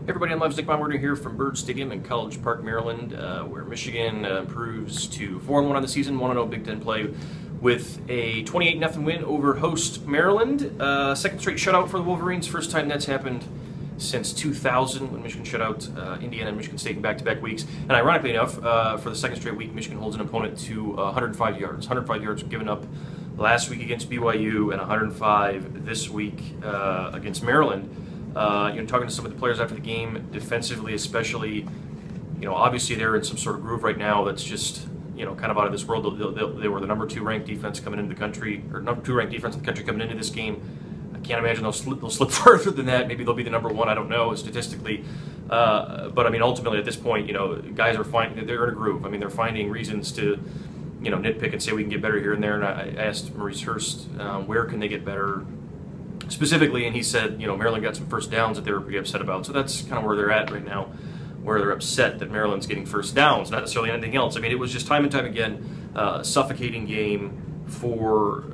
Everybody, I'm Nick Baumgardner here from Bird Stadium in College Park, Maryland, where Michigan improves to 4-1 on the season, 1-0 Big Ten play with a 28-0 win over host Maryland. Second straight shutout for the Wolverines, first time that's happened since 2000 when Michigan shut out Indiana and Michigan State in back-to-back weeks. And ironically enough, for the second straight week, Michigan holds an opponent to 105 yards. 105 yards given up last week against BYU and 105 this week against Maryland. Talking to some of the players after the game, defensively especially, obviously they're in some sort of groove right now that's just, kind of out of this world. They were the number 2 ranked defense coming into the country, or number 2 ranked defense in the country coming into this game. I can't imagine they'll slip further than that. Maybe they'll be the number 1. I don't know statistically, but I mean ultimately at this point, guys are they're in a groove. I mean they're finding reasons to, nitpick and say we can get better here and there. And I asked Maurice Hurst where can they get better specifically, and he said, Maryland got some first downs that they were pretty upset about. So that's kind of where they're at right now, where they're upset that Maryland's getting first downs, not necessarily anything else. I mean, it was just time and time again suffocating game for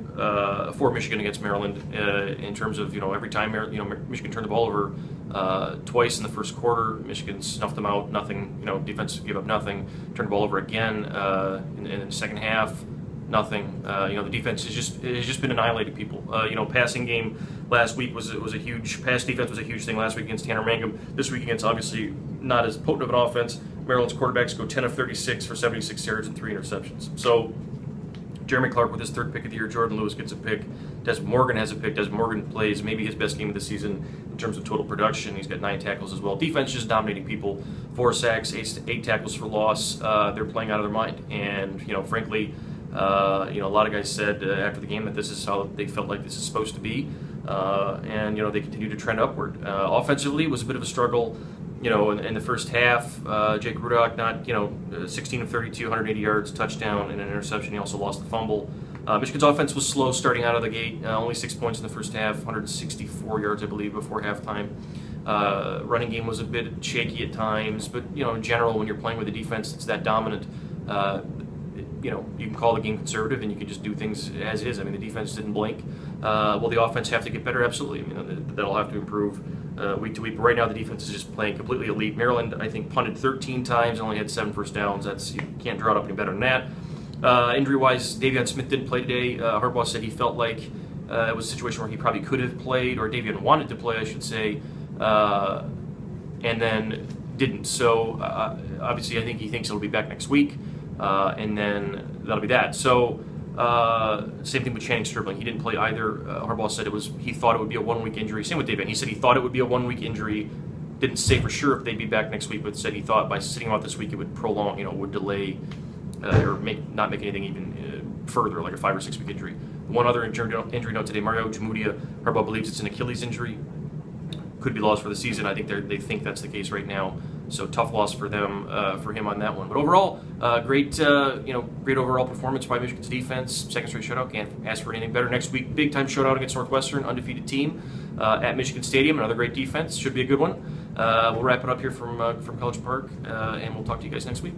Michigan against Maryland in terms of, every time Michigan turned the ball over twice in the first quarter, Michigan snuffed them out, nothing, defense gave up nothing, turned the ball over again in the second half. Nothing. The defense has just been annihilating people. Passing game last week was a huge pass defense was a huge thing last week against Tanner Mangum. This week against obviously not as potent of an offense. Maryland's quarterbacks go 10 of 36 for 76 yards and 3 interceptions. So Jeremy Clark with his 3rd pick of the year. Jordan Lewis gets a pick. Desmond Morgan has a pick. Desmond Morgan plays maybe his best game of the season in terms of total production. He's got 9 tackles as well. Defense just dominating people. 4 sacks, 8 tackles for loss. They're playing out of their mind. And frankly, a lot of guys said after the game that this is how they felt like this is supposed to be, and they continue to trend upward. Offensively was a bit of a struggle, in the first half. Jake Rudock not 16 of 32, 180 yards, touchdown, and an interception. He also lost the fumble. Michigan's offense was slow starting out of the gate. Only 6 points in the first half, 164 yards I believe before halftime. Running game was a bit shaky at times, but in general when you're playing with a defense that's that dominant. You can call the game conservative and you can just do things as is. I mean, the defense didn't blink. Will the offense have to get better? Absolutely. I mean, that'll have to improve week to week. But right now, the defense is just playing completely elite. Maryland, I think, punted 13 times and only had 7 first downs. You can't draw it up any better than that. Injury-wise, Davion Smith didn't play today. Harbaugh said he felt like it was a situation where he probably could have played, or Davion wanted to play, I should say, and then didn't. So obviously, I think he thinks he'll be back next week. And then that'll be that. So same thing with Channing Stribling. He didn't play either. Harbaugh said he thought it would be a 1-week injury. Same with David. He said he thought it would be a 1-week injury. Didn't say for sure if they'd be back next week, but said he thought by sitting out this week it would prolong, would delay or not make anything even further, like a 5 or 6 week injury. One other injury note today: Mario Jamudia. Harbaugh believes it's an Achilles injury. Could be lost for the season. I think they think that's the case right now. So tough loss for them, for him on that one. But overall, great overall performance by Michigan's defense. Second straight shutout. Can't ask for anything better. Next week, big time showdown against Northwestern, undefeated team at Michigan Stadium. Another great defense. Should be a good one. We'll wrap it up here from College Park, and we'll talk to you guys next week.